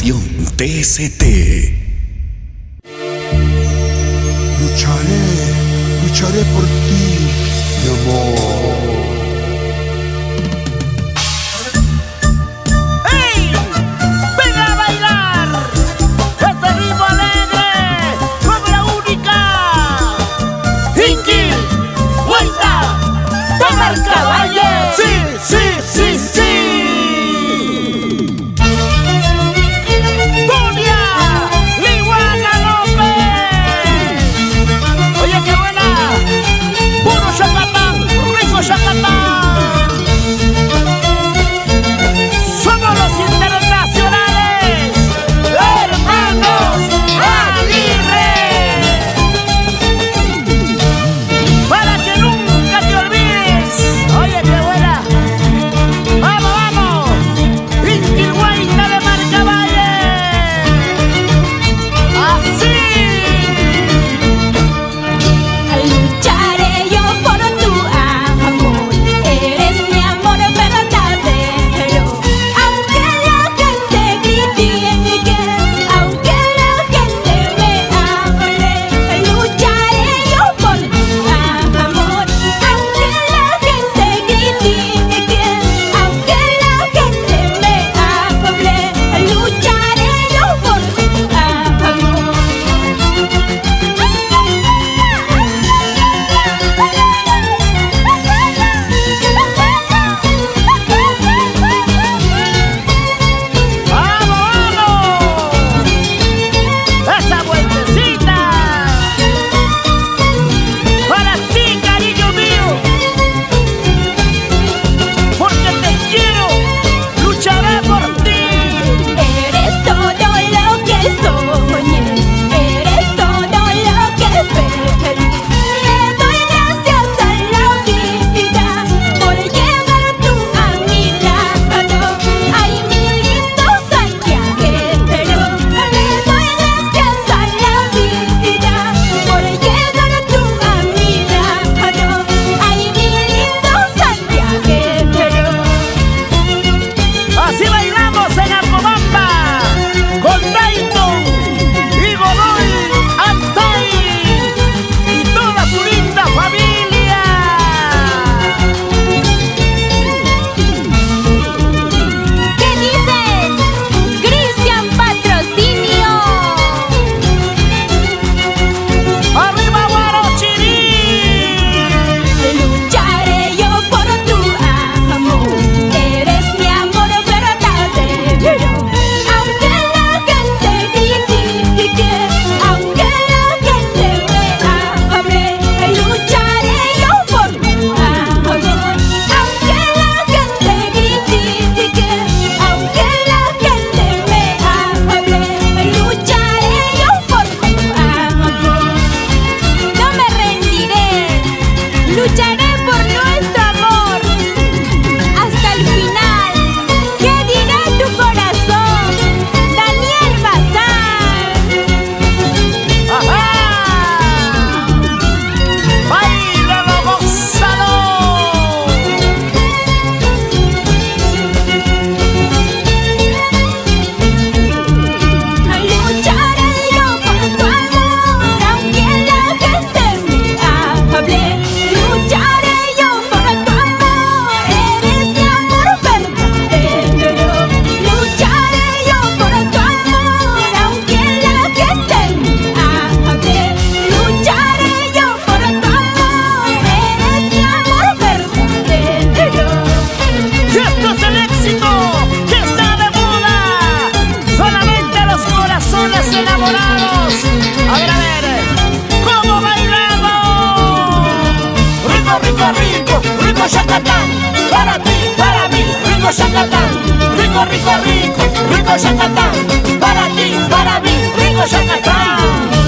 Agrupación TST. Lucharé por ti, mi amor. ¡Hey! ¡Venga a bailar! ¡Este ritmo alegre! ¡Como la única! ¡Inki! ¡Vuelta! ¡Toma el caballo! ¡Sí, sí, sí, sí! Somos los internacionales, hermanos Aguirre. Para que nunca te olvides. Oye, qué buena. Vamos, vamos. Inti-Guaita de Marcaballe. Así. Lucharé yo por tu amor. Eres mi amor verdadero. Aunque la gente critique, aunque la gente me hable, lucharé yo por tu amor. Aunque la gente critique, aunque la gente me hable, lucharé yo por tu amor. ¡Vamos, vamos! ¡Esa vueltecita! Para ti, cariño mío, porque te quiero, lucharé por ti. Eres todo lo que soñé, eres todo lo que esperé. Le doy gracias a la vida por llevar tú a mi lado. Ay, mi lindo Santiaguero, le doy gracias a la vida por llevar tú a mi lado. Ay, mi lindo Santiaguero. Así bailamos en Apomampa con Dayton y Godoy Antoy y toda su linda familia. ¿Qué dices, Cristian Patrocinio? ¡Arriba, Guarochirí! Lucharé yo por tu amor. Eres mi amor verdadero. Aunque la gente critique, aunque la gente me hable, lucharé yo por tu amor. Aunque la gente critique, aunque la gente me hable, lucharé yo por tu amor. No me rendiré, lucharé por nuestro amor hasta el final. ¿Qué dirá tu corazón? Daniel Bazán. ¡Ajá! ¡Báilalo, gózalo! Lucharé yo por tu amor, aunque la gente me hable. Lucharé yo por tu amor, eres mi amor verdadero. Lucharé yo por tu amor, aunque la gente me hable. Lucharé yo por tu amor, eres mi amor verdadero. ¡Y esto es el éxito que está de moda! ¡Solamente los corazones enamorados! A ver, ¿cómo bailamos? ¡Rico, rico, rico! ¡Rico Yacatán! ¡Para ti, para mí! ¡Rico Yacatán! ¡Rico, rico, rico! ¡Rico Yacatán! ¡Para ti, para mí! ¡Rico Yacatán!